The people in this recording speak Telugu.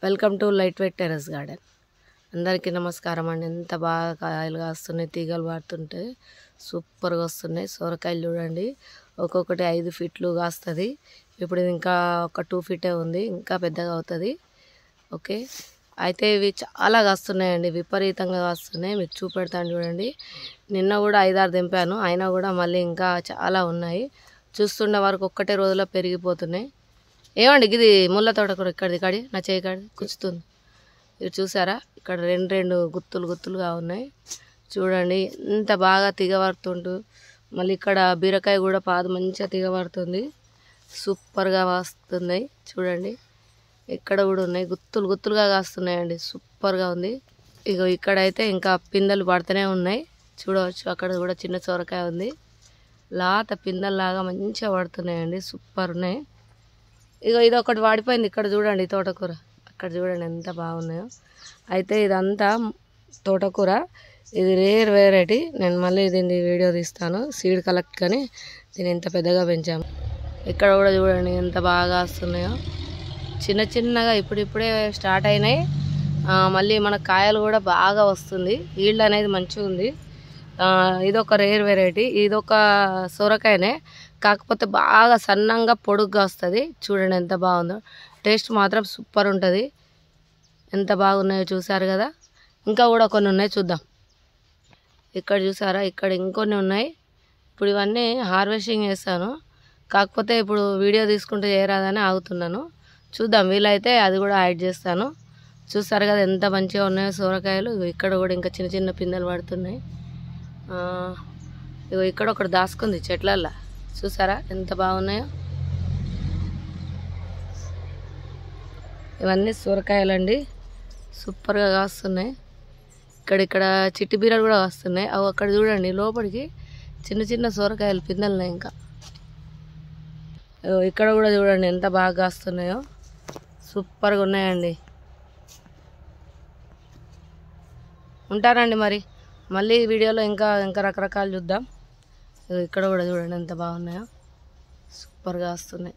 Welcome to light weight terrace garden. అందరికీ నమస్కారం అండి. ఎంత బాగా కాయలు కాస్తున్నాయి, తీగలు పారుతుంటే సూపర్గా వస్తున్నాయి. సొరకాయలు చూడండి, ఒక్కొక్కటి 5 ఫీట్లు కాస్తుంది. ఇప్పుడు ఇది ఇంకా ఒక 2 ఫీటే ఉంది, ఇంకా పెద్దగా అవుతుంది. ఓకే, అయితే ఇవి చాలా కాస్తున్నాయండి, విపరీతంగా కాస్తున్నాయి. మీకు చూపెడతాను చూడండి. నిన్న కూడా 5-6 దింపాను, అయినా కూడా మళ్ళీ ఇంకా చాలా ఉన్నాయి. చూస్తున్న వరకు ఒక్కటే రోజులో పెరిగిపోతున్నాయి. ఏమండి ఇది ముళ్ళ తోటకూర ఇక్కడి నా చేయి కాడి కుచ్చుతుంది. ఇది చూసారా, ఇక్కడ రెండు గుత్తులుగా ఉన్నాయి చూడండి. ఎంత బాగా తిగబడుతుంటూ, మళ్ళీ ఇక్కడ బీరకాయ కూడా పాదు మంచిగా తిగబడుతుంది, సూపర్గా వస్తున్నాయి చూడండి. ఇక్కడ కూడా ఉన్నాయి, గుత్తులుగా కాస్తున్నాయండి, సూపర్గా ఉంది. ఇగో ఇక్కడైతే ఇంకా పిందెలు పడుతూనే ఉన్నాయి చూడవచ్చు. అక్కడ కూడా చిన్న సొరకాయ ఉంది, లాత పిందెల్లాగా మంచిగా పడుతున్నాయండి, సూపర్ ఉన్నాయి. ఇగో ఇది ఒకటి వాడిపోయింది, ఇక్కడ చూడండి తోటకూర, అక్కడ చూడండి ఎంత బాగున్నాయో. అయితే ఇదంతా తోటకూర, ఇది రేర్ వెరైటీ. నేను మళ్ళీ దీన్ని వీడియో తీస్తాను, సీడ్ కలెక్ట్ కానీ దీన్ని ఇంత పెద్దగా పెంచాము. ఇక్కడ కూడా చూడండి ఎంత బాగా వస్తున్నాయో, చిన్నగా ఇప్పుడిప్పుడే స్టార్ట్ అయినాయి. మళ్ళీ మన కాయలు కూడా బాగా వస్తుంది, ఈల్డ్ అనేది మంచిగా ఉంది. ఇదొక రేర్ వెరైటీ, ఇదొక సొరకాయనే, కాకపోతే బాగా సన్నంగా పొడుగ్గా వస్తుంది. చూడండి ఎంత బాగుందో, టేస్ట్ మాత్రం సూపర్ ఉంటుంది. ఎంత బాగున్నాయో చూసారు కదా. ఇంకా కూడా కొన్ని ఉన్నాయి, చూద్దాం. ఇక్కడ చూసారా, ఇక్కడ ఇంకొన్ని ఉన్నాయి. ఇప్పుడు ఇవన్నీ హార్వెస్టింగ్ చేస్తాను, కాకపోతే ఇప్పుడు వీడియో తీసుకుంటే చేయరాదని ఆగుతున్నాను. చూద్దాం, వీలైతే అది కూడా యాడ్ చేస్తాను. చూసారు కదా ఎంత మంచిగా ఉన్నాయో సొరకాయలు. ఇక్కడ కూడా ఇంకా చిన్న పిందెలు పడుతున్నాయి. ఇగో ఇక్కడ ఒకటి దాచుకుంది చెట్లల్లో, చూసారా ఎంత బాగున్నాయో. ఇవన్నీ సొరకాయలండి, సూపర్గా కాస్తున్నాయి. ఇక్కడ చిట్టి బీరలు కూడా వస్తున్నాయి. అవి అక్కడ చూడండి, లోపలికి చిన్న సొరకాయలు పిందెలున్నాయి. ఇంకా ఇక్కడ కూడా చూడండి ఎంత బాగా కాస్తున్నాయో, సూపర్గా ఉన్నాయండి. ఉంటారండి మరి, మళ్ళీ వీడియోలో ఇంకా రకరకాలు చూద్దాం. ఇక్కడ కూడా చూడండి ఎంత బాగున్నాయో, సూపర్గా వస్తున్నాయి.